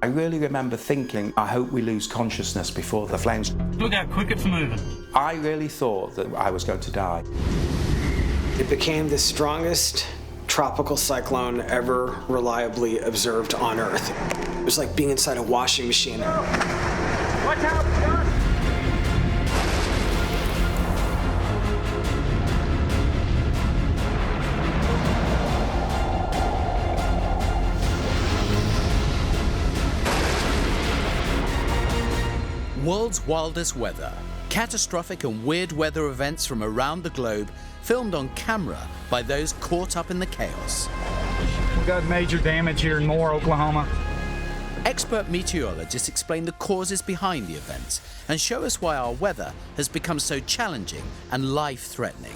I really remember thinking, I hope we lose consciousness before the flames. Look how quick it's moving. I really thought that I was going to die. It became the strongest tropical cyclone ever reliably observed on Earth. It was like being inside a washing machine. Watch out, John! World's wildest weather. Catastrophic and weird weather events from around the globe, filmed on camera by those caught up in the chaos. We've got major damage here in Moore, Oklahoma. Expert meteorologists explain the causes behind the events and show us why our weather has become so challenging and life-threatening.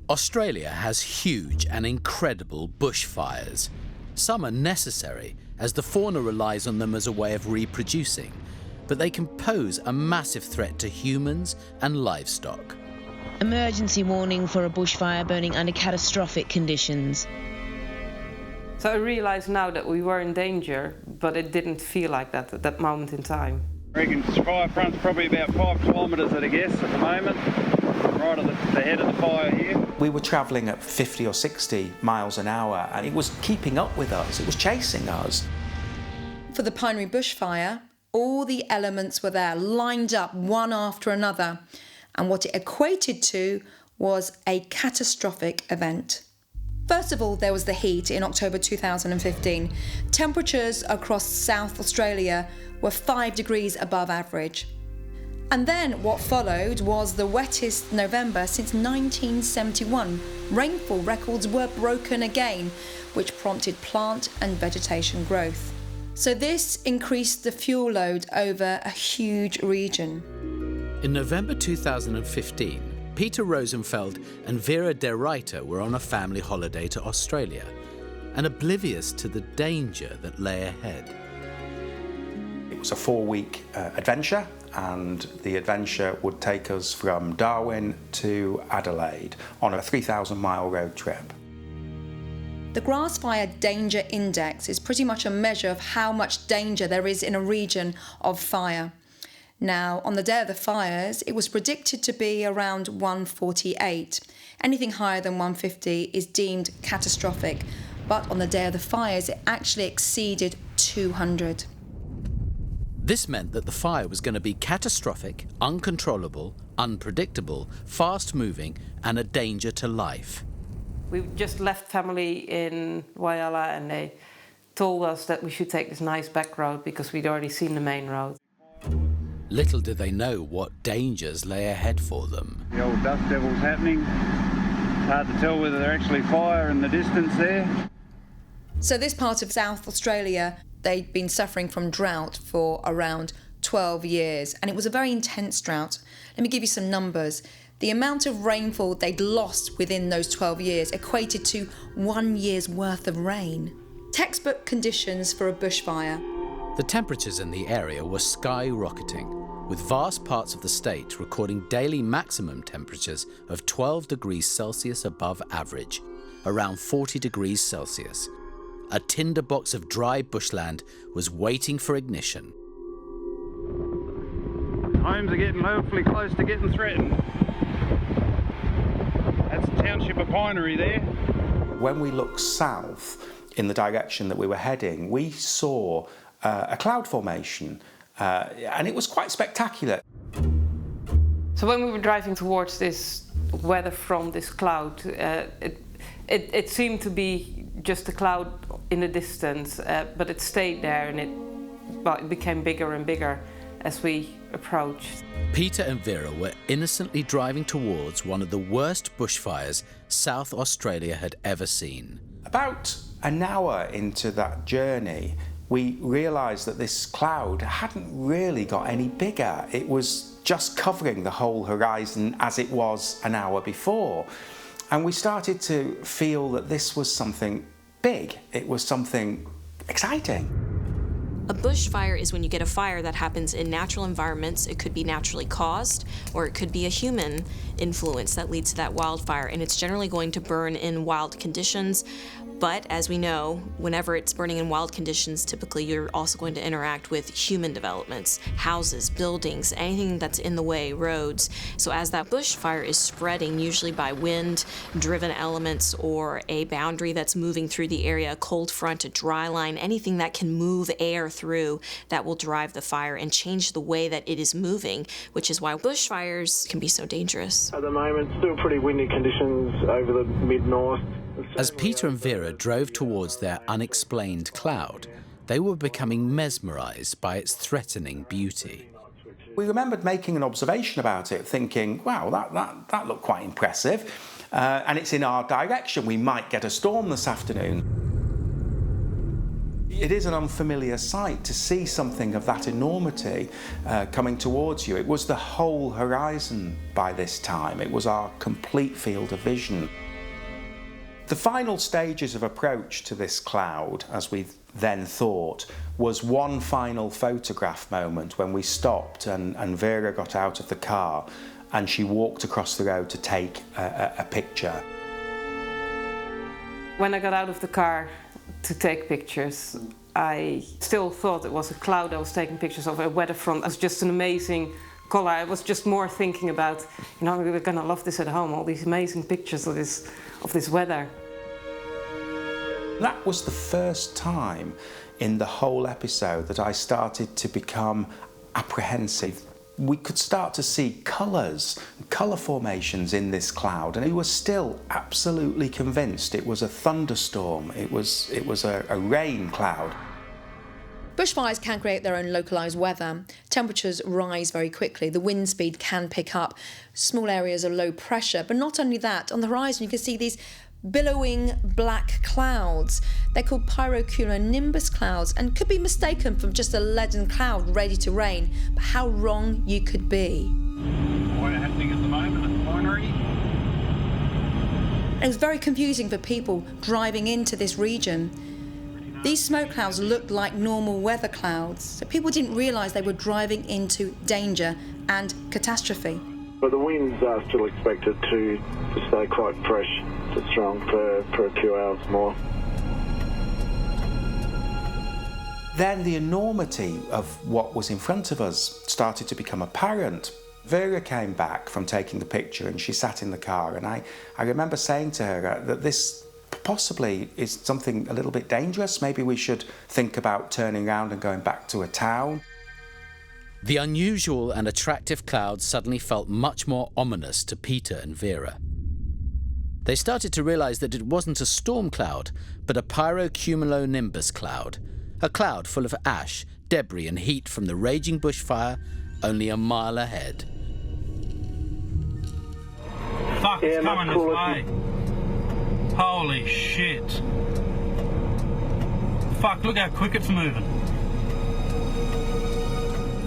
Australia has huge and incredible bushfires. Some are necessary, as the fauna relies on them as a way of reproducing, but they can pose a massive threat to humans and livestock. Emergency warning for a bushfire burning under catastrophic conditions. So I realise now that we were in danger, but it didn't feel like that at that moment in time. I reckon the fire front's probably about 5 kilometres at a guess at the moment, right at the head of the fire here. We were travelling at 50 or 60 miles an hour, and it was keeping up with us, it was chasing us. For the Pinery bushfire, all the elements were there, lined up one after another, and what it equated to was a catastrophic event. First of all, there was the heat in October 2015. Temperatures across South Australia were 5 degrees above average. And then what followed was the wettest November since 1971. Rainfall records were broken again, which prompted plant and vegetation growth. So this increased the fuel load over a huge region. In November 2015, Peter Rosenfeld and Vera de Ruyter were on a family holiday to Australia, and oblivious to the danger that lay ahead. It was a 4-week adventure, and the adventure would take us from Darwin to Adelaide on a 3,000-mile road trip. The Grass Fire Danger Index is pretty much a measure of how much danger there is in a region of fire. Now, on the day of the fires, it was predicted to be around 148. Anything higher than 150 is deemed catastrophic, but on the day of the fires, it actually exceeded 200. This meant that the fire was going to be catastrophic, uncontrollable, unpredictable, fast-moving, and a danger to life. We just left family in Whyalla, and they told us that we should take this nice back road because we'd already seen the main road. Little did they know what dangers lay ahead for them. The old dust devil's happening. It's hard to tell whether they're actually fire in the distance there. So this part of South Australia, they'd been suffering from drought for around 12 years, and it was a very intense drought. Let me give you some numbers. The amount of rainfall they'd lost within those 12 years equated to 1 year's worth of rain. Textbook conditions for a bushfire. The temperatures in the area were skyrocketing, with vast parts of the state recording daily maximum temperatures of 12 degrees Celsius above average, around 40 degrees Celsius. A tinderbox of dry bushland was waiting for ignition. Homes are getting awfully close to getting threatened. That's the township of Pinery there. When we looked south in the direction that we were heading, we saw a cloud formation, and it was quite spectacular. So when we were driving towards this weather front, this cloud, it seemed to be just a cloud in the distance, but it stayed there, and it became bigger and bigger as we approached. Peter and Vera were innocently driving towards one of the worst bushfires South Australia had ever seen. About an hour into that journey, we realised that this cloud hadn't really got any bigger. It was just covering the whole horizon as it was an hour before. And we started to feel that this was something big. It was something exciting. A bushfire is when you get a fire that happens in natural environments. It could be naturally caused, or it could be a human influence that leads to that wildfire, and it's generally going to burn in wild conditions. But as we know, whenever it's burning in wild conditions, typically you're also going to interact with human developments, houses, buildings, anything that's in the way, roads. So as that bushfire is spreading, usually by wind-driven elements or a boundary that's moving through the area, a cold front, a dry line, anything that can move air through, that will drive the fire and change the way that it is moving, which is why bushfires can be so dangerous. At the moment, still pretty windy conditions over the mid-north. As Peter and Vera drove towards their unexplained cloud, they were becoming mesmerised by its threatening beauty. We remembered making an observation about it, thinking, wow, that looked quite impressive, and it's in our direction. We might get a storm this afternoon. It is an unfamiliar sight to see something of that enormity coming towards you. It was the whole horizon by this time. It was our complete field of vision. The final stages of approach to this cloud, as we then thought, was one final photograph moment when we stopped and Vera got out of the car and she walked across the road to take a picture. When I got out of the car to take pictures, I still thought it was a cloud I was taking pictures of, a weather front. It was just an amazing colour. I was just more thinking about, you know, we're going to love this at home, all these amazing pictures of this weather. That was the first time in the whole episode that I started to become apprehensive. We could start to see colours, colour formations in this cloud, and he was still absolutely convinced it was a thunderstorm, it was a rain cloud. Bushfires can create their own localised weather. Temperatures rise very quickly. The wind speed can pick up. Small areas of low pressure. But not only that, on the horizon you can see these billowing black clouds. They're called pyrocumulonimbus clouds and could be mistaken for just a leaden cloud ready to rain. But how wrong you could be. What happening at the moment at Pinery? It was very confusing for people driving into this region. These smoke clouds looked like normal weather clouds, so people didn't realise they were driving into danger and catastrophe. But the winds are still expected to stay quite fresh to strong for a few hours more. Then the enormity of what was in front of us started to become apparent. Vera came back from taking the picture and she sat in the car, and I remember saying to her that this possibly is something a little bit dangerous. Maybe we should think about turning around and going back to a town. The unusual and attractive cloud suddenly felt much more ominous to Peter and Vera. They started to realise that it wasn't a storm cloud, but a pyrocumulonimbus cloud, a cloud full of ash, debris and heat from the raging bushfire only a mile ahead. Fuck, it's coming this way. Holy shit. Fuck, look how quick it's moving.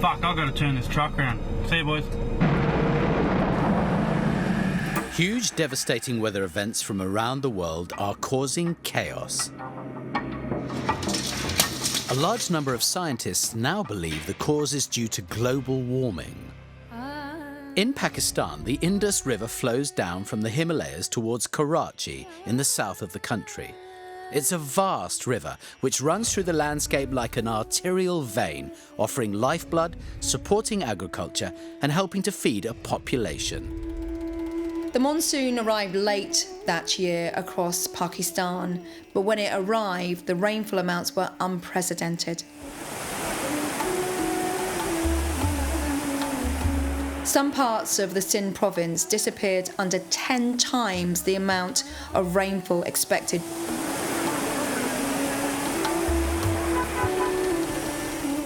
Fuck, I've got to turn this truck around. See you, boys. Huge, devastating weather events from around the world are causing chaos. A large number of scientists now believe the cause is due to global warming. In Pakistan, the Indus River flows down from the Himalayas towards Karachi in the south of the country. It's a vast river which runs through the landscape like an arterial vein, offering lifeblood, supporting agriculture and helping to feed a population. The monsoon arrived late that year across Pakistan, but when it arrived, the rainfall amounts were unprecedented. Some parts of the Sindh province disappeared under 10 times the amount of rainfall expected.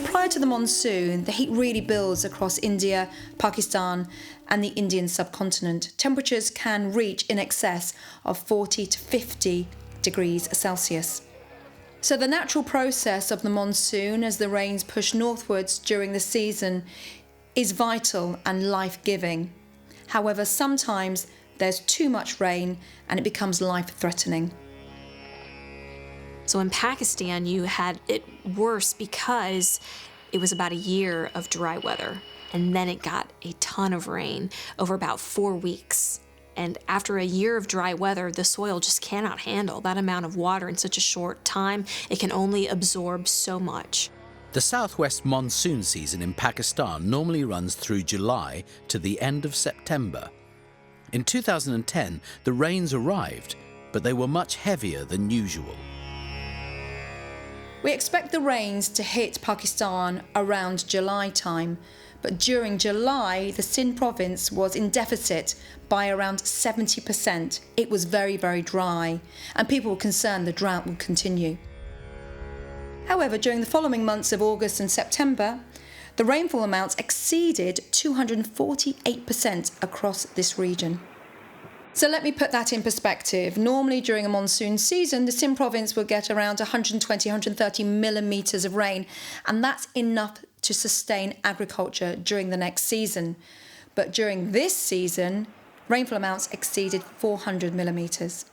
Prior to the monsoon, the heat really builds across India, Pakistan and the Indian subcontinent. Temperatures can reach in excess of 40 to 50 degrees Celsius. So the natural process of the monsoon as the rains push northwards during the season is vital and life-giving. However, sometimes there's too much rain and it becomes life-threatening. So in Pakistan, you had it worse because it was about a year of dry weather, and then it got a ton of rain over about 4 weeks. And after a year of dry weather, the soil just cannot handle that amount of water in such a short time. It can only absorb so much. The southwest monsoon season in Pakistan normally runs through July to the end of September. In 2010, the rains arrived, but they were much heavier than usual. We expect the rains to hit Pakistan around July time, but during July, the Sindh province was in deficit by around 70%. It was very, very dry, and people were concerned the drought would continue. However, during the following months of August and September, the rainfall amounts exceeded 248% across this region. So let me put that in perspective. Normally during a monsoon season, the Sindh province will get around 120, 130 millimetres of rain, and that's enough to sustain agriculture during the next season. But during this season, rainfall amounts exceeded 400 millimetres.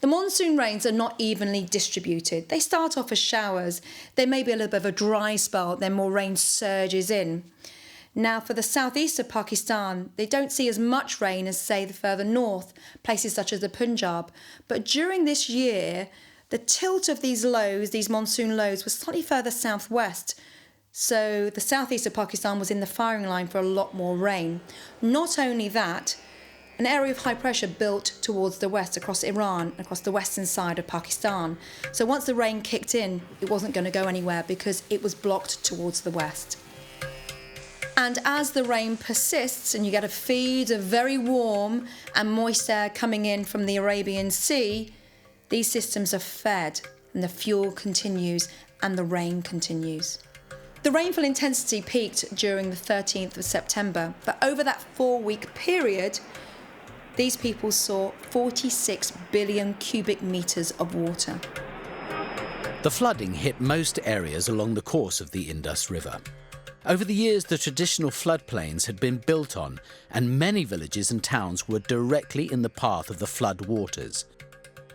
The monsoon rains are not evenly distributed. They start off as showers. There may be a little bit of a dry spell, then more rain surges in. Now, for the southeast of Pakistan, they don't see as much rain as, say, the further north, places such as the Punjab. But during this year, the tilt of these lows, these monsoon lows, was slightly further southwest. So the southeast of Pakistan was in the firing line for a lot more rain. Not only that, an area of high pressure built towards the west, across Iran, across the western side of Pakistan. So once the rain kicked in, it wasn't going to go anywhere because it was blocked towards the west. And as the rain persists and you get a feed of very warm and moist air coming in from the Arabian Sea, these systems are fed and the fuel continues and the rain continues. The rainfall intensity peaked during the 13th of September, but over that 4-week period, these people saw 46 billion cubic metres of water. The flooding hit most areas along the course of the Indus River. Over the years, the traditional floodplains had been built on, and many villages and towns were directly in the path of the flood waters.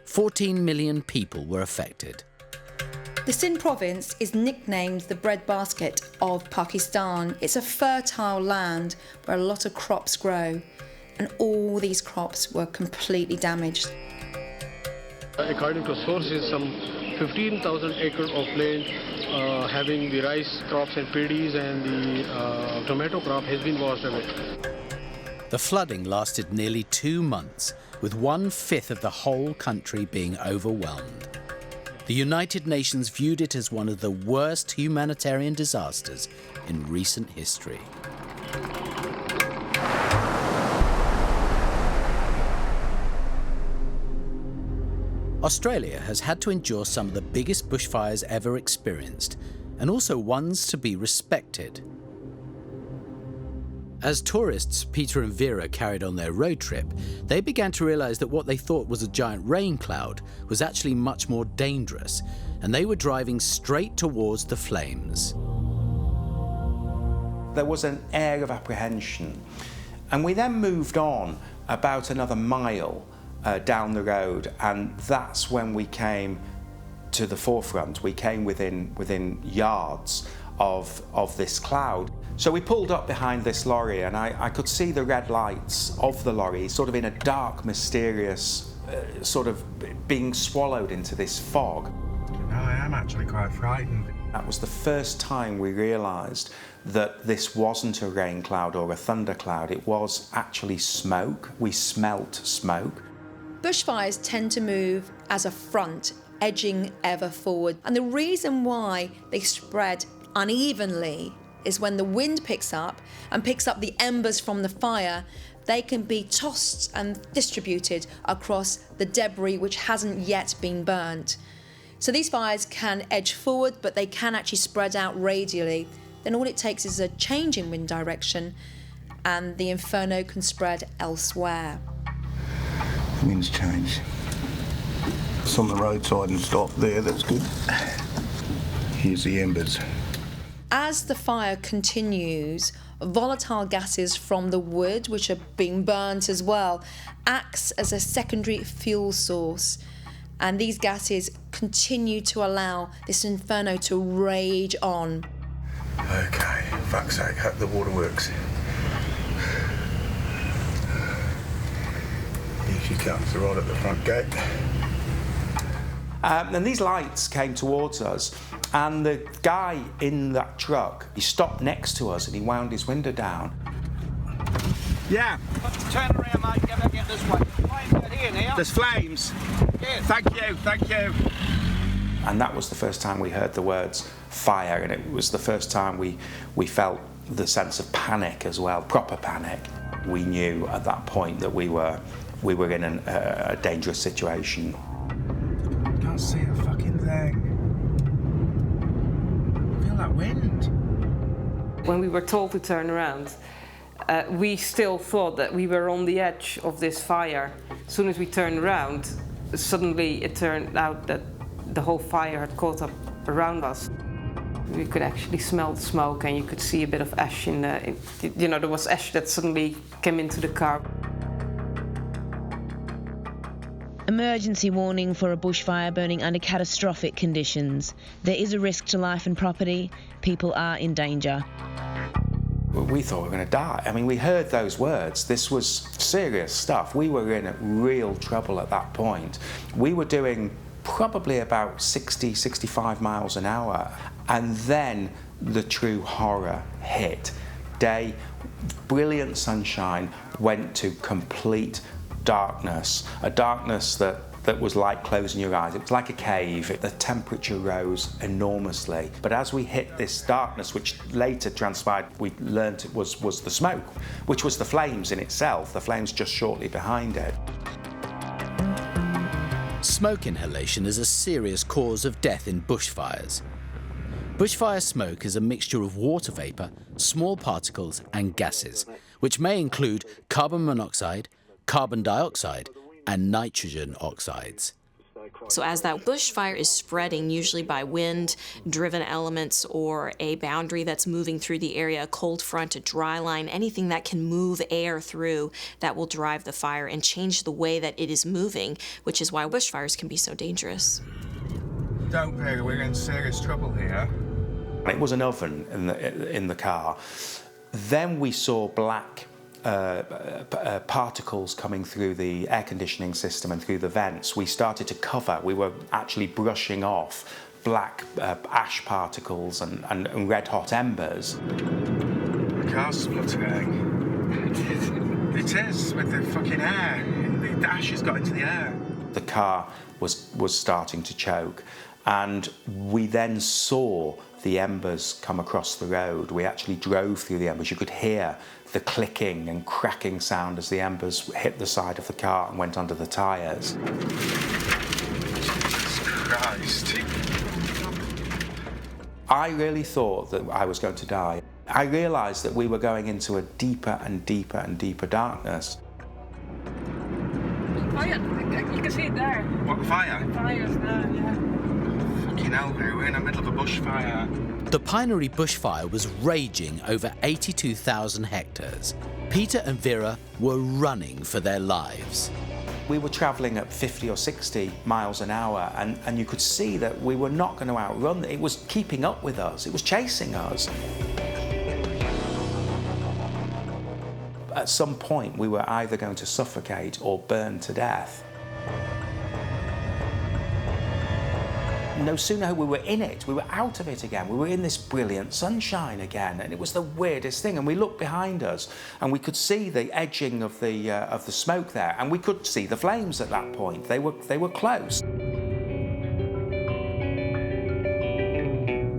14 million people were affected. The Sindh province is nicknamed the breadbasket of Pakistan. It's a fertile land where a lot of crops grow, and all these crops were completely damaged. According to sources, some 15,000 acres of land having the rice crops and paddies and the tomato crop has been washed away. The flooding lasted nearly 2 months, with 1/5 of the whole country being overwhelmed. The United Nations viewed it as one of the worst humanitarian disasters in recent history. Australia has had to endure some of the biggest bushfires ever experienced, and also ones to be respected. As tourists Peter and Vera carried on their road trip, they began to realise that what they thought was a giant rain cloud was actually much more dangerous, and they were driving straight towards the flames. There was an air of apprehension, and we then moved on about another mile down the road, and that's when we came to the forefront. We came within yards of this cloud. So we pulled up behind this lorry, and I could see the red lights of the lorry sort of in a dark, mysterious, sort of being swallowed into this fog. I am actually quite frightened. That was the first time we realised that this wasn't a rain cloud or a thunder cloud. It was actually smoke. We smelt smoke. Bushfires tend to move as a front, edging ever forward. And the reason why they spread unevenly is when the wind picks up and picks up the embers from the fire, they can be tossed and distributed across the debris which hasn't yet been burnt. So these fires can edge forward, but they can actually spread out radially. Then all it takes is a change in wind direction and the inferno can spread elsewhere. Wind's changed. It's on the roadside and stopped there, that's good. Here's the embers. As the fire continues, volatile gases from the wood, which are being burnt as well, acts as a secondary fuel source. and these gases continue to allow this inferno to rage on. Okay, fuck's sake, hope the water works. Here she comes, right at the front gate. And these lights came towards us, and the guy in that truck, he stopped next to us and he wound his window down. Yeah. Turn around, mate, get this way. Flames out here now. There's flames. Yeah. Thank you. And that was the first time we heard the words fire, and it was the first time we felt the sense of panic as well, proper panic. We knew at that point that we were in a dangerous situation. I can't see a fucking thing. I feel that wind. When we were told to turn around, we still thought that we were on the edge of this fire. As soon as we turned around, suddenly it turned out that the whole fire had caught up around us. We could actually smell the smoke, and you could see a bit of ash in the, there was ash that suddenly came into the car. Emergency warning for a bushfire burning under catastrophic conditions. There is a risk to life and property. People are in danger. We thought we were going to die. I mean, we heard those words. This was serious stuff. We were in real trouble at that point. We were doing probably about 60, 65 miles an hour. And then the true horror hit. Day, brilliant sunshine, went to complete darkness. A darkness that was like closing your eyes. It was like a cave. The temperature rose enormously. But as we hit this darkness, which later transpired, we learned it was the smoke, which was the flames in itself, the flames just shortly behind it. Smoke inhalation is a serious cause of death in bushfires. Bushfire smoke is a mixture of water vapour, small particles and gases, which may include carbon monoxide, carbon dioxide and nitrogen oxides. So as that bushfire is spreading, usually by wind-driven elements or a boundary that's moving through the area, a cold front, a dry line, anything that can move air through, that will drive the fire and change the way that it is moving, which is why bushfires can be so dangerous. Don't worry, we're in serious trouble here. It was an oven in the car. Then we saw black particles coming through the air conditioning system and through the vents. We started to cover. We were actually brushing off black ash particles and red hot embers. The car's spluttering. It is, with the fucking air. The ash has got into the air. The car was starting to choke, and we then saw the embers come across the road. We actually drove through the embers. You could hear the clicking and cracking sound as the embers hit the side of the car and went under the tyres. Jesus Christ. I really thought that I was going to die. I realised that we were going into a deeper and deeper and deeper darkness. Oh yeah, you can see it there. What, fire? The fire's there, yeah. Fucking hell, we're in the middle of a bushfire. The Pinery bushfire was raging over 82,000 hectares. Peter and Vera were running for their lives. We were travelling at 50 or 60 miles an hour, and you could see that we were not going to outrun it. It was keeping up with us. It was chasing us. At some point, we were either going to suffocate or burn to death. No sooner we were in it, we were out of it again. We were in this brilliant sunshine again, and it was the weirdest thing. And we looked behind us, and we could see the edging of the smoke there, and we could see the flames at that point. They were close.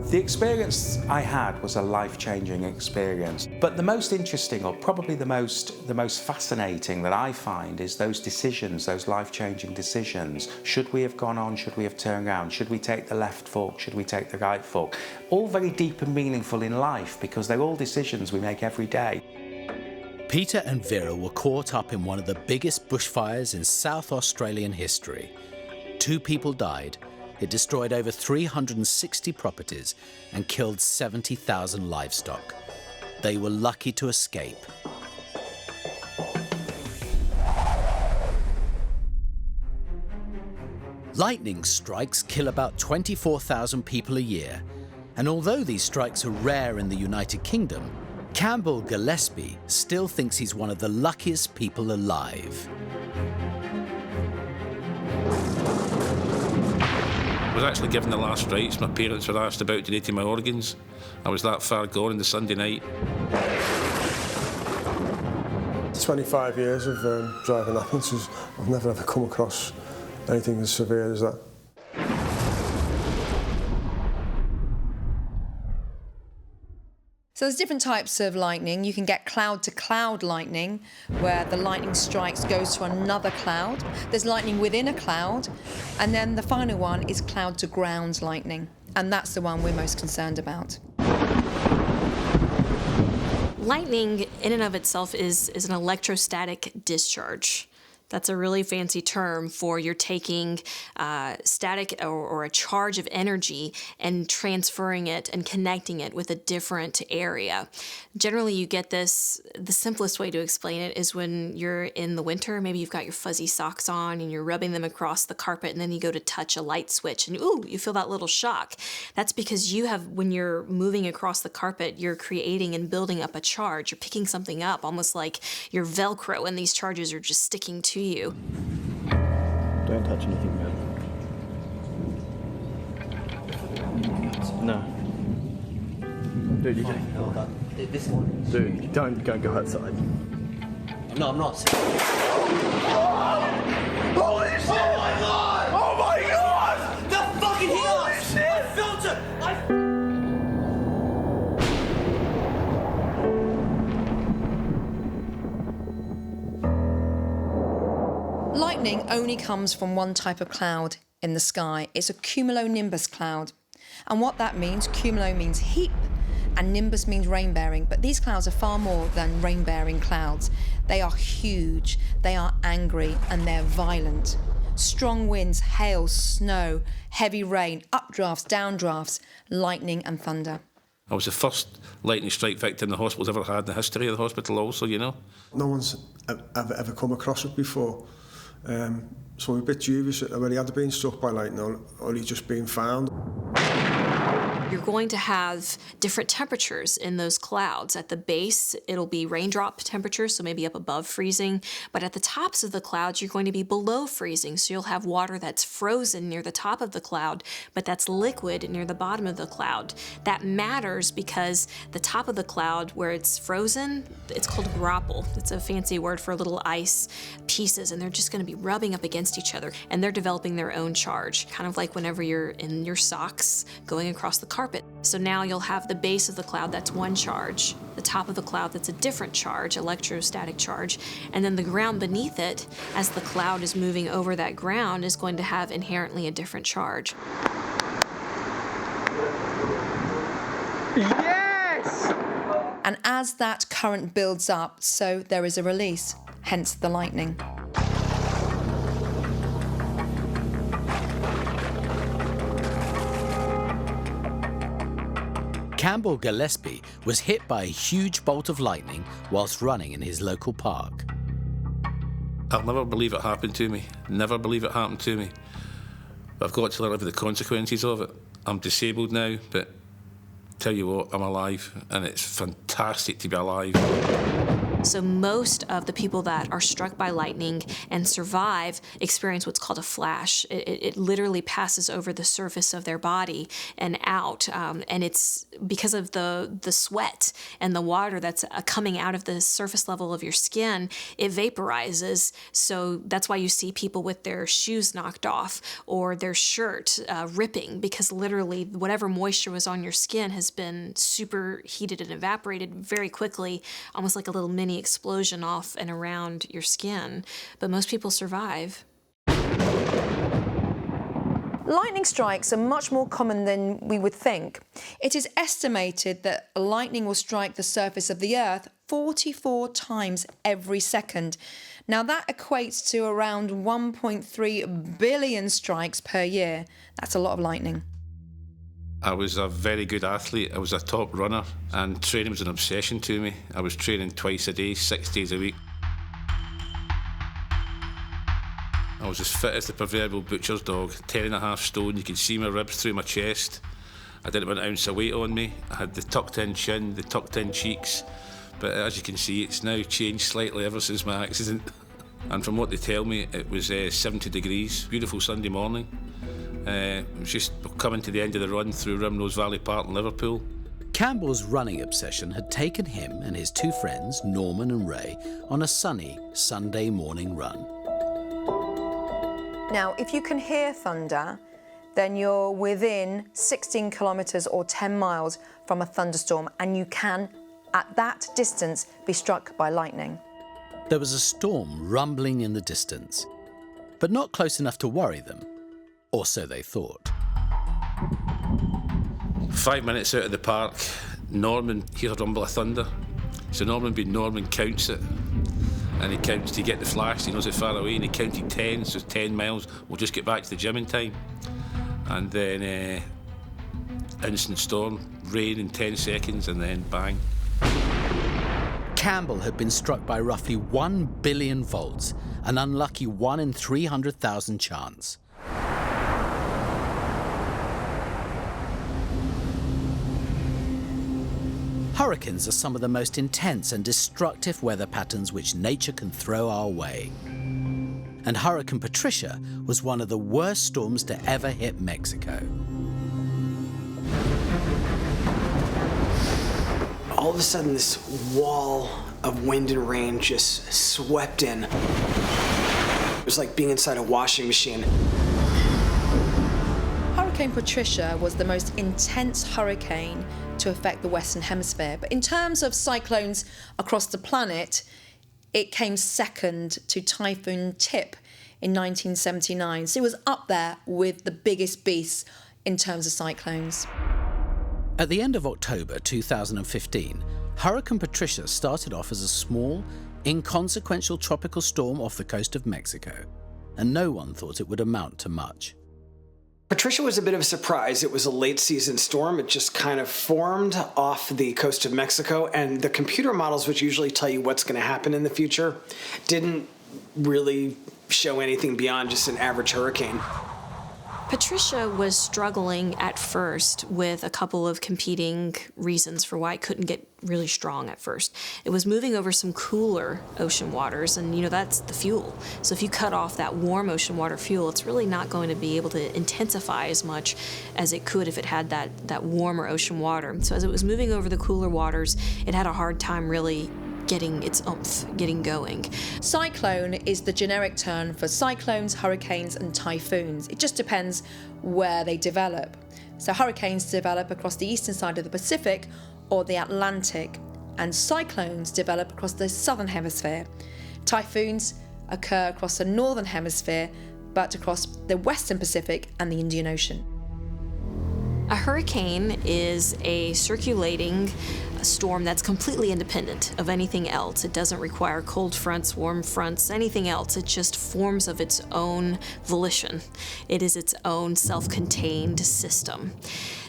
The experience I had was a life-changing experience. But the most interesting, or probably the most fascinating that I find, is those decisions, those life-changing decisions. Should we have gone on? Should we have turned around? Should we take the left fork? Should we take the right fork? All very deep and meaningful in life, because they're all decisions we make every day. Peter and Vera were caught up in one of the biggest bushfires in South Australian history. 2 people died. It destroyed over 360 properties and killed 70,000 livestock. They were lucky to escape. Lightning strikes kill about 24,000 people a year, and although these strikes are rare in the United Kingdom, Campbell Gillespie still thinks he's one of the luckiest people alive. I was actually given the last rites. My parents were asked about donating my organs. I was that far gone on the Sunday night. 25 years of driving ambulances, I've never ever come across anything as severe as that. So there's different types of lightning. You can get cloud-to-cloud lightning, where the lightning strikes goes to another cloud. There's lightning within a cloud. And then the final one is cloud-to-ground lightning. And that's the one we're most concerned about. Lightning, in and of itself, is an electrostatic discharge. That's a really fancy term for you're taking static or a charge of energy and transferring it and connecting it with a different area. Generally, you get this, the simplest way to explain it is when you're in the winter, maybe you've got your fuzzy socks on and you're rubbing them across the carpet, and then you go to touch a light switch and ooh, you feel that little shock. That's because you have, when you're moving across the carpet, you're creating and building up a charge. You're picking something up, almost like you're Velcro, and these charges are just sticking to you. Don't touch anything, man. No. Dude, you can. This one. Dude, don't go outside. No, I'm not. Holy shit! Oh my god! Oh my god! The fucking Holy shit! filter! Lightning only comes from one type of cloud in the sky. It's a cumulonimbus cloud. And what that means, cumulo means heap, and nimbus means rain-bearing. But these clouds are far more than rain-bearing clouds. They are huge, they are angry, and they're violent. Strong winds, hail, snow, heavy rain, updrafts, downdrafts, lightning and thunder. I was the first lightning strike victim the hospital's ever had in the history of the hospital also, you know. No one's ever come across it before. So we're a bit dubious whether he had been struck by lightning or he'd just been found. You're going to have different temperatures in those clouds. At the base, it'll be raindrop temperatures, so maybe up above freezing. But at the tops of the clouds, you're going to be below freezing. So you'll have water that's frozen near the top of the cloud, but that's liquid near the bottom of the cloud. That matters because the top of the cloud, where it's frozen, it's called grapple. It's a fancy word for little ice pieces, and they're just going to be rubbing up against each other, and they're developing their own charge, kind of like whenever you're in your socks going across the carpet. So now you'll have the base of the cloud, that's one charge, the top of the cloud, that's a different charge, electrostatic charge, and then the ground beneath it, as the cloud is moving over that ground, is going to have inherently a different charge. Yes! And as that current builds up, so there is a release, hence the lightning. Campbell Gillespie was hit by a huge bolt of lightning whilst running in his local park. I'll never believe it happened to me. Never believe it happened to me. But I've got to live with the consequences of it. I'm disabled now, but tell you what, I'm alive, and it's fantastic to be alive. So most of the people that are struck by lightning and survive experience what's called a flash. It literally passes over the surface of their body and out, and it's because of the sweat and the water that's coming out of the surface level of your skin, it vaporizes. So that's why you see people with their shoes knocked off or their shirt ripping, because literally whatever moisture was on your skin has been superheated and evaporated very quickly, almost like a little mini explosion off and around your skin. But most people survive. Lightning strikes are much more common than we would think. It is estimated that lightning will strike the surface of the Earth 44 times every second. Now that equates to around 1.3 billion strikes per year. That's a lot of lightning. I was a very good athlete. I was a top runner, and training was an obsession to me. I was training twice a day, 6 days a week. I was as fit as the proverbial butcher's dog, 10.5 stone. You could see my ribs through my chest. I didn't have an ounce of weight on me. I had the tucked-in chin, the tucked-in cheeks. But as you can see, it's now changed slightly ever since my accident. And from what they tell me, it was 70 degrees, beautiful Sunday morning. It was just coming to the end of the run through Rimrose Valley Park in Liverpool. Campbell's running obsession had taken him and his two friends, Norman and Ray, on a sunny Sunday morning run. Now, if you can hear thunder, then you're within 16 kilometres or 10 miles from a thunderstorm, and you can, at that distance, be struck by lightning. There was a storm rumbling in the distance, but not close enough to worry them, or so they thought. 5 minutes out of the park, Norman hears a rumble of thunder. So Norman, being Norman, counts it. And he counts to get the flash, he knows it's far away, and he counted 10, so 10 miles, we'll just get back to the gym in time. And then instant storm, rain in 10 seconds, and then bang. Campbell had been struck by roughly 1 billion volts, an unlucky 1 in 300,000 chance. Hurricanes are some of the most intense and destructive weather patterns which nature can throw our way. And Hurricane Patricia was one of the worst storms to ever hit Mexico. All of a sudden, this wall of wind and rain just swept in. It was like being inside a washing machine. Hurricane Patricia was the most intense hurricane to affect the Western Hemisphere. But in terms of cyclones across the planet, it came second to Typhoon Tip in 1979. So it was up there with the biggest beasts in terms of cyclones. At the end of October 2015, Hurricane Patricia started off as a small, inconsequential tropical storm off the coast of Mexico, and no one thought it would amount to much. Patricia was a bit of a surprise. It was a late season storm. It just kind of formed off the coast of Mexico, and the computer models, which usually tell you what's going to happen in the future, didn't really show anything beyond just an average hurricane. Patricia was struggling at first with a couple of competing reasons for why it couldn't get really strong at first. It was moving over some cooler ocean waters, and that's the fuel. So if you cut off that warm ocean water fuel, it's really not going to be able to intensify as much as it could if it had that warmer ocean water. So as it was moving over the cooler waters, it had a hard time really getting its oomph, getting going. Cyclone is the generic term for cyclones, hurricanes, and typhoons. It just depends where they develop. So hurricanes develop across the eastern side of the Pacific or the Atlantic, and cyclones develop across the southern hemisphere. Typhoons occur across the northern hemisphere, but across the western Pacific and the Indian Ocean. A hurricane is a circulating storm that's completely independent of anything else. It doesn't require cold fronts, warm fronts, anything else. It just forms of its own volition. It is its own self-contained system.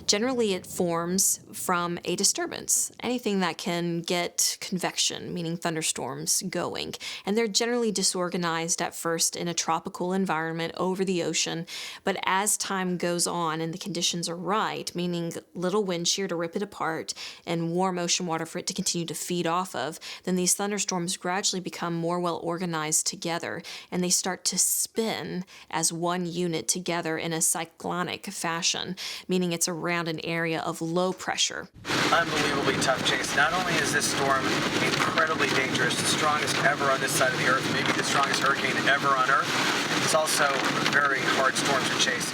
Generally, it forms from a disturbance, anything that can get convection, meaning thunderstorms, going. And they're generally disorganized at first in a tropical environment over the ocean. But as time goes on and the conditions are right, meaning little wind shear to rip it apart and warm ocean water for it to continue to feed off of, then these thunderstorms gradually become more well organized together, and they start to spin as one unit together in a cyclonic fashion, meaning it's around an area of low pressure. Unbelievably tough chase. Not only is this storm incredibly dangerous, the strongest ever on this side of the Earth, maybe the strongest hurricane ever on Earth, it's also a very hard storm to chase.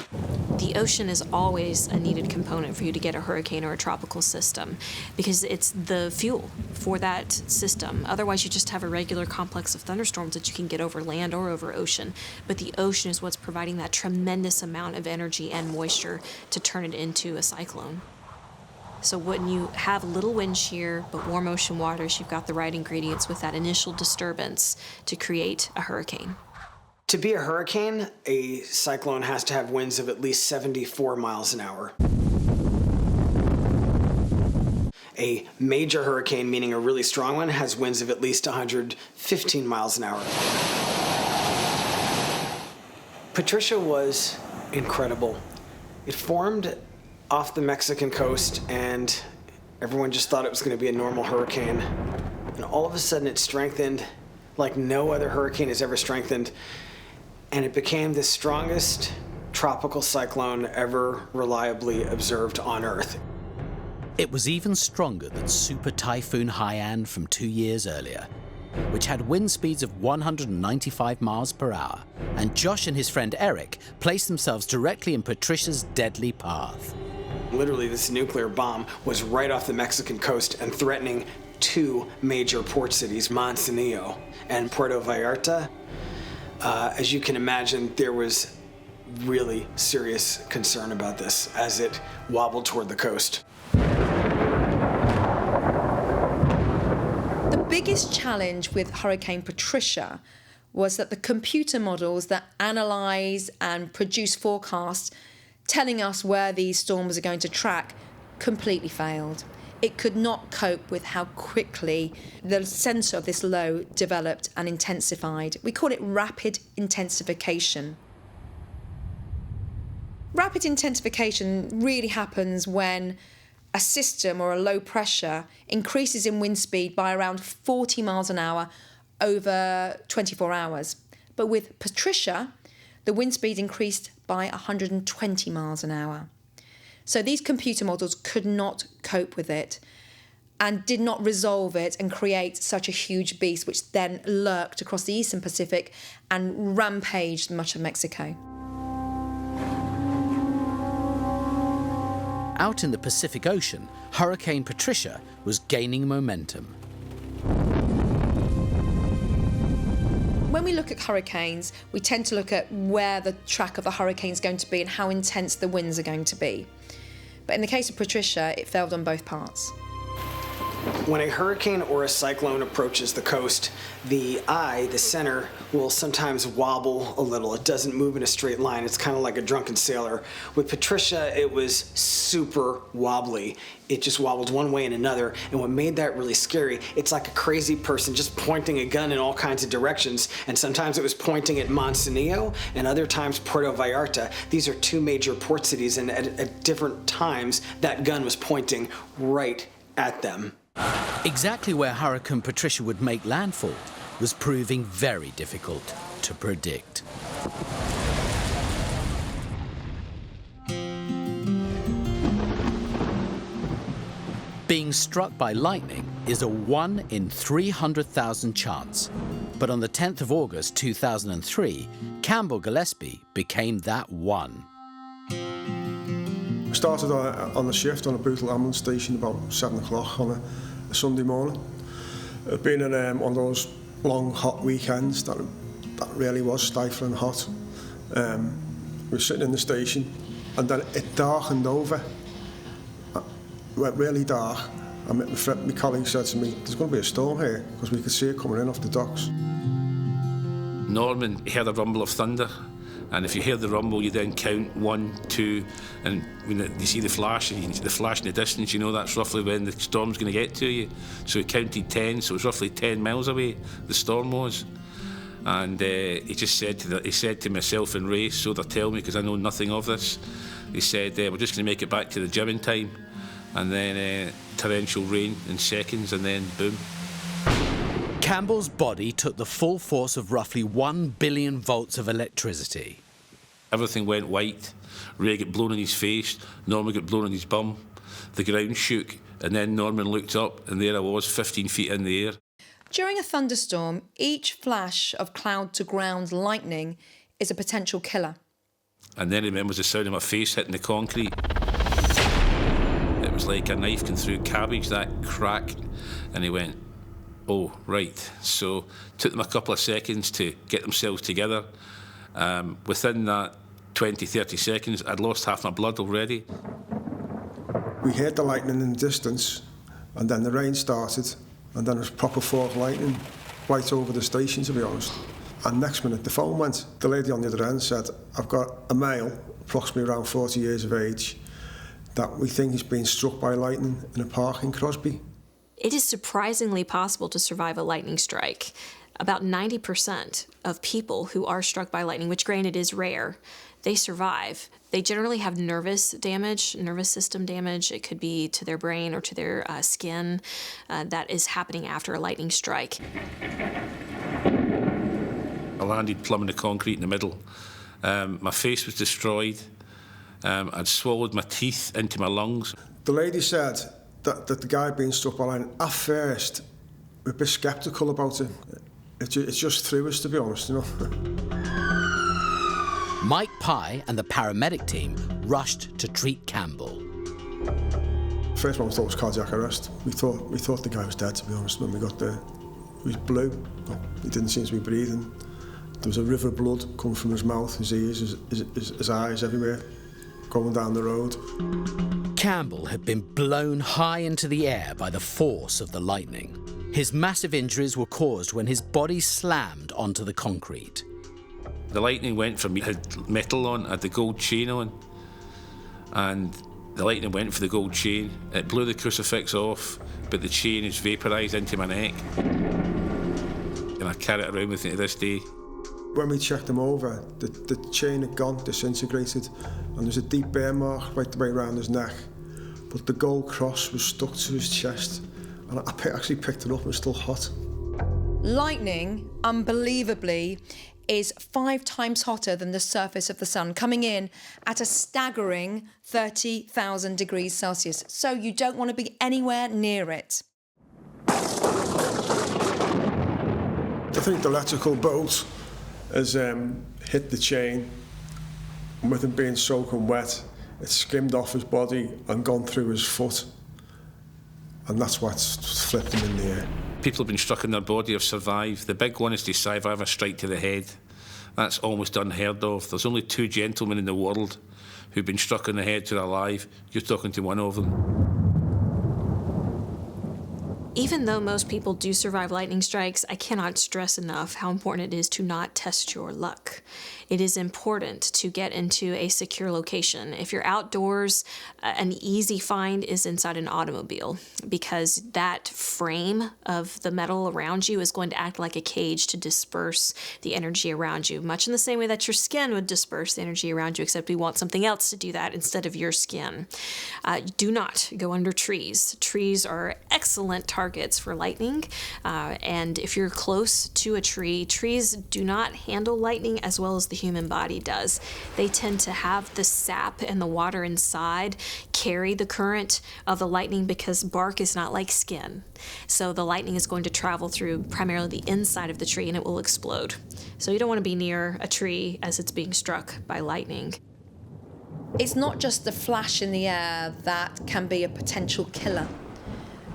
The ocean is always a needed component for you to get a hurricane or a tropical system because it's the fuel for that system. Otherwise, you just have a regular complex of thunderstorms that you can get over land or over ocean. But the ocean is what's providing that tremendous amount of energy and moisture to turn it into a cyclone. So when you have little wind shear but warm ocean waters, you've got the right ingredients with that initial disturbance to create a hurricane. To be a hurricane, a cyclone has to have winds of at least 74 miles an hour. A major hurricane, meaning a really strong one, has winds of at least 115 miles an hour. Patricia was incredible. It formed off the Mexican coast, and everyone just thought it was going to be a normal hurricane. And all of a sudden it strengthened like no other hurricane has ever strengthened, and it became the strongest tropical cyclone ever reliably observed on Earth. It was even stronger than Super Typhoon Haiyan from 2 years earlier, which had wind speeds of 195 miles per hour, and Josh and his friend Eric placed themselves directly in Patricia's deadly path. Literally, this nuclear bomb was right off the Mexican coast and threatening two major port cities, Manzanillo and Puerto Vallarta. As you can imagine, there was really serious concern about this as it wobbled toward the coast. The biggest challenge with Hurricane Patricia was that the computer models that analyse and produce forecasts telling us where these storms are going to track completely failed. It could not cope with how quickly the centre of this low developed and intensified. We call it rapid intensification. Rapid intensification really happens when a system or a low pressure increases in wind speed by around 40 miles an hour over 24 hours. But with Patricia, the wind speed increased by 120 miles an hour. So these computer models could not cope with it and did not resolve it and create such a huge beast, which then lurked across the eastern Pacific and rampaged much of Mexico. Out in the Pacific Ocean, Hurricane Patricia was gaining momentum. When we look at hurricanes, we tend to look at where the track of the hurricane is going to be and how intense the winds are going to be. But in the case of Patricia, it failed on both parts. When a hurricane or a cyclone approaches the coast, the eye, the center, will sometimes wobble a little. It doesn't move in a straight line. It's kind of like a drunken sailor. With Patricia, it was super wobbly. It just wobbled one way and another. And what made that really scary, it's like a crazy person just pointing a gun in all kinds of directions. And sometimes it was pointing at Manzanillo, and other times Puerto Vallarta. These are two major port cities, and at different times, that gun was pointing right at them. Exactly where Hurricane Patricia would make landfall was proving very difficult to predict. Being struck by lightning is a 1 in 300,000 chance. But on the 10th of August 2003, Campbell Gillespie became that one. I started on the shift on a brutal ambulance station about 7 o'clock on a Sunday morning. It'd been one of those long, hot weekends that really was stifling hot. We were sitting in the station, and then it darkened over. It went really dark, and my colleague said to me, "There's going to be a storm here," because we could see it coming in off the docks. Norman heard a rumble of thunder, and if you hear the rumble, you then count 1, 2, and when you see the flash, and the flash in the distance, you know that's roughly when the storm's going to get to you. So he counted 10, so it was roughly 10 miles away, the storm was. And he just said to myself and Ray, so they tell me, because I know nothing of this, he said, we're just going to make it back to the gym in time. And then torrential rain in seconds, and then boom. Campbell's body took the full force of roughly 1 billion volts of electricity. Everything went white. Ray got blown in his face, Norman got blown in his bum. The ground shook, and then Norman looked up, and there I was, 15 feet in the air. During a thunderstorm, each flash of cloud-to-ground lightning is a potential killer. And then he remembers the sound of my face hitting the concrete. It was like a knife going through cabbage, that crack. And he went, oh, right. So it took them a couple of seconds to get themselves together. Within that 20, 30 seconds, I'd lost half my blood already. We heard the lightning in the distance, and then the rain started, and then it was proper fork lightning right over the station, to be honest. And next minute, the phone went. The lady on the other end said, I've got a male, approximately around 40 years of age, that we think is being struck by lightning in a park in Crosby. It is surprisingly possible to survive a lightning strike. About 90% of people who are struck by lightning, which granted is rare, they survive. They generally have nervous system damage. It could be to their brain or to their skin that is happening after a lightning strike. I landed plumb in the concrete in the middle. My face was destroyed. I'd swallowed my teeth into my lungs. The lady said that the guy being struck by lightning, at first, we're a bit sceptical about it. It just threw us, to be honest, you know. Mike Pye and the paramedic team rushed to treat Campbell. First one we thought was cardiac arrest. We thought the guy was dead, to be honest, when we got there. He was blue. He didn't seem to be breathing. There was a river of blood coming from his mouth, his ears, his eyes, everywhere, going down the road. Campbell had been blown high into the air by the force of the lightning. His massive injuries were caused when his body slammed onto the concrete. The lightning went from me, had metal on, had the gold chain on, and the lightning went for the gold chain. It blew the crucifix off, but the chain is vaporised into my neck. And I carry it around with me to this day. When we checked him over, the chain had gone, disintegrated, and there's a deep burn mark right the way around his neck. But the gold cross was stuck to his chest, and I actually picked it up and it's still hot. Lightning, unbelievably, is 5 times hotter than the surface of the sun, coming in at a staggering 30,000 degrees Celsius. So you don't want to be anywhere near it. I think the electrical bolt has hit the chain, and with him being soaking wet, it skimmed off his body and gone through his foot. And that's what's flipped him in the air. People have been struck in their body have survived. The big one is to survive a strike to the head. That's almost unheard of. There's only 2 gentlemen in the world who've been struck in the head who are alive. You're talking to one of them. Even though most people do survive lightning strikes, I cannot stress enough how important it is to not test your luck. It is important to get into a secure location. If you're outdoors, an easy find is inside an automobile, because that frame of the metal around you is going to act like a cage to disperse the energy around you, much in the same way that your skin would disperse the energy around you, except we want something else to do that instead of your skin. Do not go under trees. Trees are excellent targets for lightning, and if you're close to a tree, trees do not handle lightning as well as the human body does. They tend to have the sap and the water inside carry the current of the lightning, because bark is not like skin. So the lightning is going to travel through primarily the inside of the tree and it will explode. So you don't want to be near a tree as it's being struck by lightning. It's not just the flash in the air that can be a potential killer.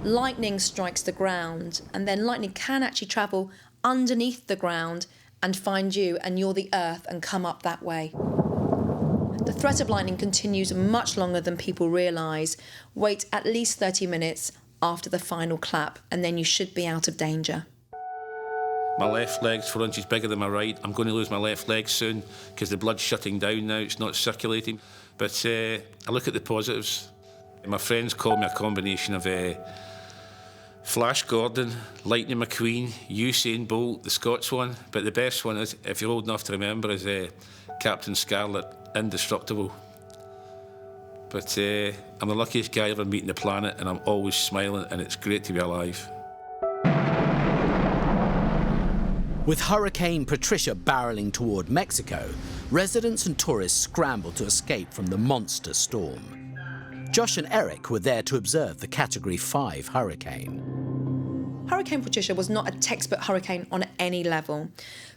Lightning strikes the ground, and then lightning can actually travel underneath the ground and find you, and you're the earth, and come up that way. The threat of lightning continues much longer than people realise. Wait at least 30 minutes after the final clap, and then you should be out of danger. My left leg's 4 inches bigger than my right. I'm going to lose my left leg soon because the blood's shutting down now, it's not circulating. But I look at the positives. My friends call me a combination of Flash Gordon, Lightning McQueen, Usain Bolt, the Scots one. But the best one is, if you're old enough to remember, is Captain Scarlet, Indestructible. But I'm the luckiest guy ever meeting the planet, and I'm always smiling, and it's great to be alive. With Hurricane Patricia barreling toward Mexico, residents and tourists scrambled to escape from the monster storm. Josh and Eric were there to observe the Category 5 hurricane. Hurricane Patricia was not a textbook hurricane on any level.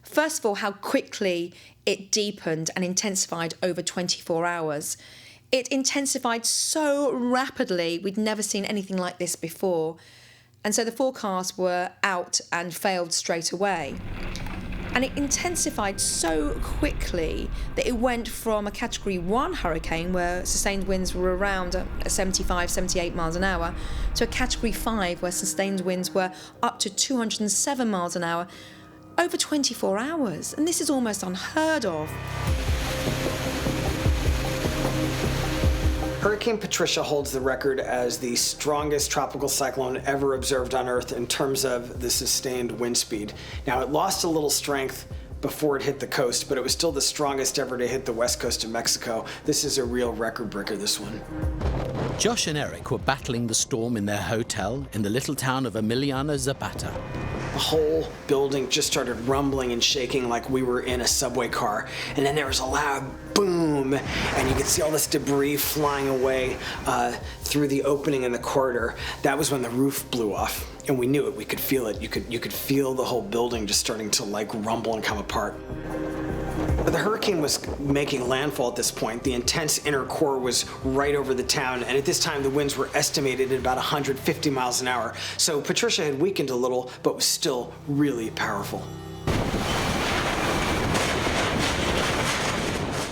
First of all, how quickly it deepened and intensified over 24 hours. It intensified so rapidly, we'd never seen anything like this before. And so the forecasts were out and failed straight away. And it intensified so quickly that it went from a Category 1 hurricane, where sustained winds were around 75, 78 miles an hour, to a Category 5, where sustained winds were up to 207 miles an hour over 24 hours. And this is almost unheard of. Hurricane Patricia holds the record as the strongest tropical cyclone ever observed on Earth in terms of the sustained wind speed. Now, it lost a little strength before it hit the coast, but it was still the strongest ever to hit the west coast of Mexico. This is a real record breaker, this one. Josh and Eric were battling the storm in their hotel in the little town of Emiliano Zapata. The whole building just started rumbling and shaking like we were in a subway car. And then there was a loud boom, and you could see all this debris flying away through the opening in the corridor. That was when the roof blew off, and we knew it. We could feel it. You could feel the whole building just starting to like rumble and come apart. The hurricane was making landfall at this point. The intense inner core was right over the town, and at this time the winds were estimated at about 150 miles an hour. So Patricia had weakened a little, but was still really powerful.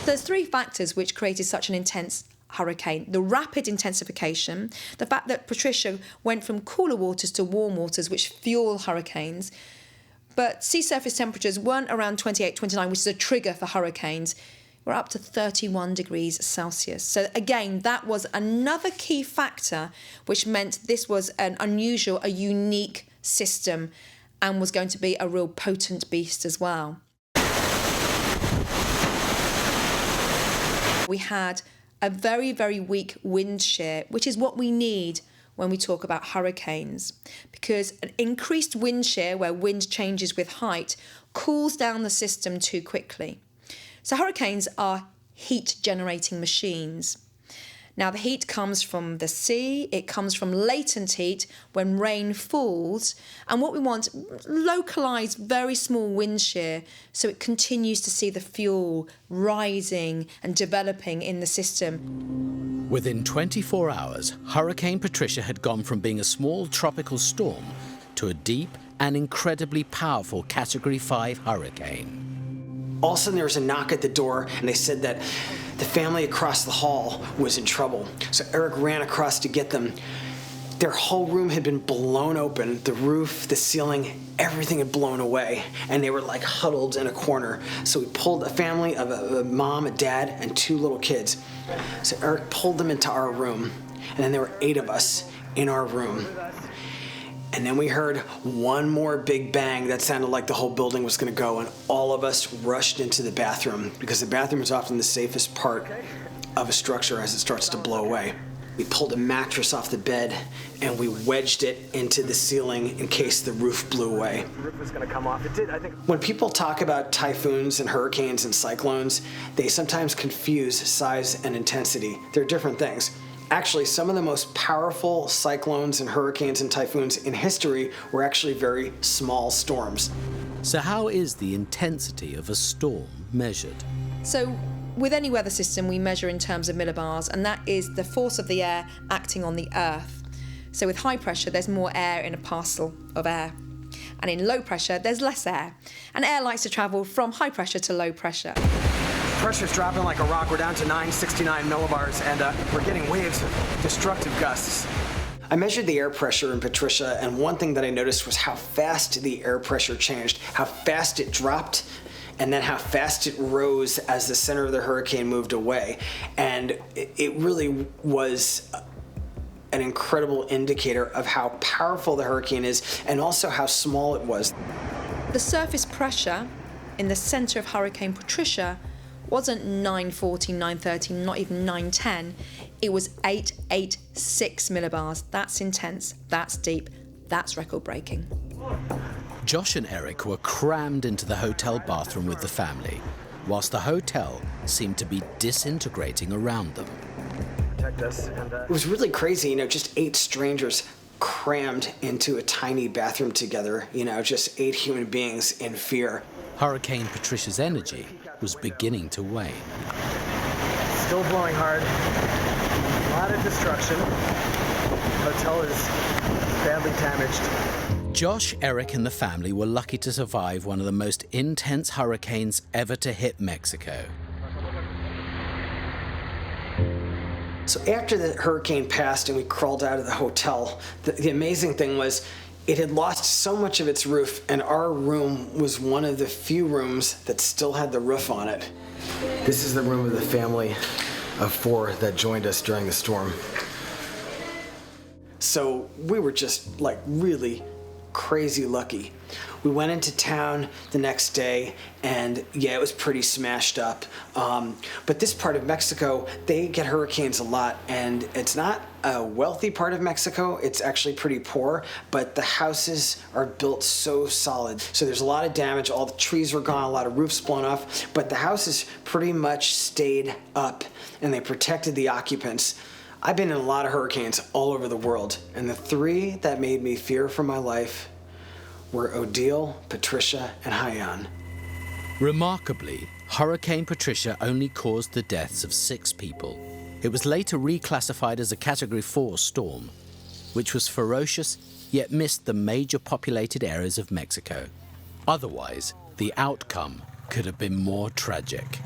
There's three factors which created such an intense hurricane. The rapid intensification, the fact that Patricia went from cooler waters to warm waters, which fuel hurricanes, but sea surface temperatures weren't around 28, 29, which is a trigger for hurricanes. We're up to 31 degrees Celsius. So again, that was another key factor which meant this was an unusual, a unique system, and was going to be a real potent beast as well. We had a very, very weak wind shear, which is what we need when we talk about hurricanes, because an increased wind shear, where wind changes with height, cools down the system too quickly. So hurricanes are heat-generating machines. Now, the heat comes from the sea, it comes from latent heat when rain falls, and what we want, localised, very small wind shear, so it continues to see the fuel rising and developing in the system. Within 24 hours, Hurricane Patricia had gone from being a small tropical storm to a deep and incredibly powerful Category 5 hurricane. All of a sudden there was a knock at the door, and they said that the family across the hall was in trouble. So Eric ran across to get them. Their whole room had been blown open. The roof, the ceiling, everything had blown away, and they were like huddled in a corner. So we pulled a family of a mom, a dad, and 2 little kids. So Eric pulled them into our room, and then there were 8 of us in our room. And then we heard one more big bang that sounded like the whole building was going to go, and all of us rushed into the bathroom, because the bathroom is often the safest part of a structure as it starts to blow away. We pulled a mattress off the bed and we wedged it into the ceiling in case the roof blew away. The roof was going to come off. It did, I think. When people talk about typhoons and hurricanes and cyclones, they sometimes confuse size and intensity. They're different things. Actually, some of the most powerful cyclones and hurricanes and typhoons in history were actually very small storms. So how is the intensity of a storm measured? So with any weather system, we measure in terms of millibars, and that is the force of the air acting on the earth. So with high pressure, there's more air in a parcel of air. And in low pressure, there's less air. And air likes to travel from high pressure to low pressure. Pressure's dropping like a rock. We're down to 969 millibars, and we're getting waves of destructive gusts. I measured the air pressure in Patricia, and one thing that I noticed was how fast the air pressure changed, how fast it dropped, and then how fast it rose as the center of the hurricane moved away. And it really was an incredible indicator of how powerful the hurricane is, and also how small it was. The surface pressure in the center of Hurricane Patricia wasn't 940, 930, not even 910. It was 886 millibars. That's intense, that's deep, that's record-breaking. Josh and Eric were crammed into the hotel bathroom with the family, whilst the hotel seemed to be disintegrating around them. It was really crazy, just 8 strangers crammed into a tiny bathroom together, just 8 human beings in fear. Hurricane Patricia's energy was beginning to wane. Still blowing hard. A lot of destruction. The hotel is badly damaged. Josh, Eric, and the family were lucky to survive one of the most intense hurricanes ever to hit Mexico. So after the hurricane passed and we crawled out of the hotel, the amazing thing was it had lost so much of its roof, and our room was one of the few rooms that still had the roof on it. This is the room of the family. of 4 that joined us during the storm. So we were just like really crazy lucky. We went into town the next day, and yeah, it was pretty smashed up. But this part of Mexico, they get hurricanes a lot, and it's not a wealthy part of Mexico. It's actually pretty poor, but the houses are built so solid. So there's a lot of damage. All the trees were gone, a lot of roofs blown off, but the houses pretty much stayed up, and they protected the occupants. I've been in a lot of hurricanes all over the world, and the 3 that made me fear for my life were Odile, Patricia, and Haiyan. Remarkably, Hurricane Patricia only caused the deaths of 6 people. It was later reclassified as a Category 4 storm, which was ferocious yet missed the major populated areas of Mexico. Otherwise, the outcome could have been more tragic.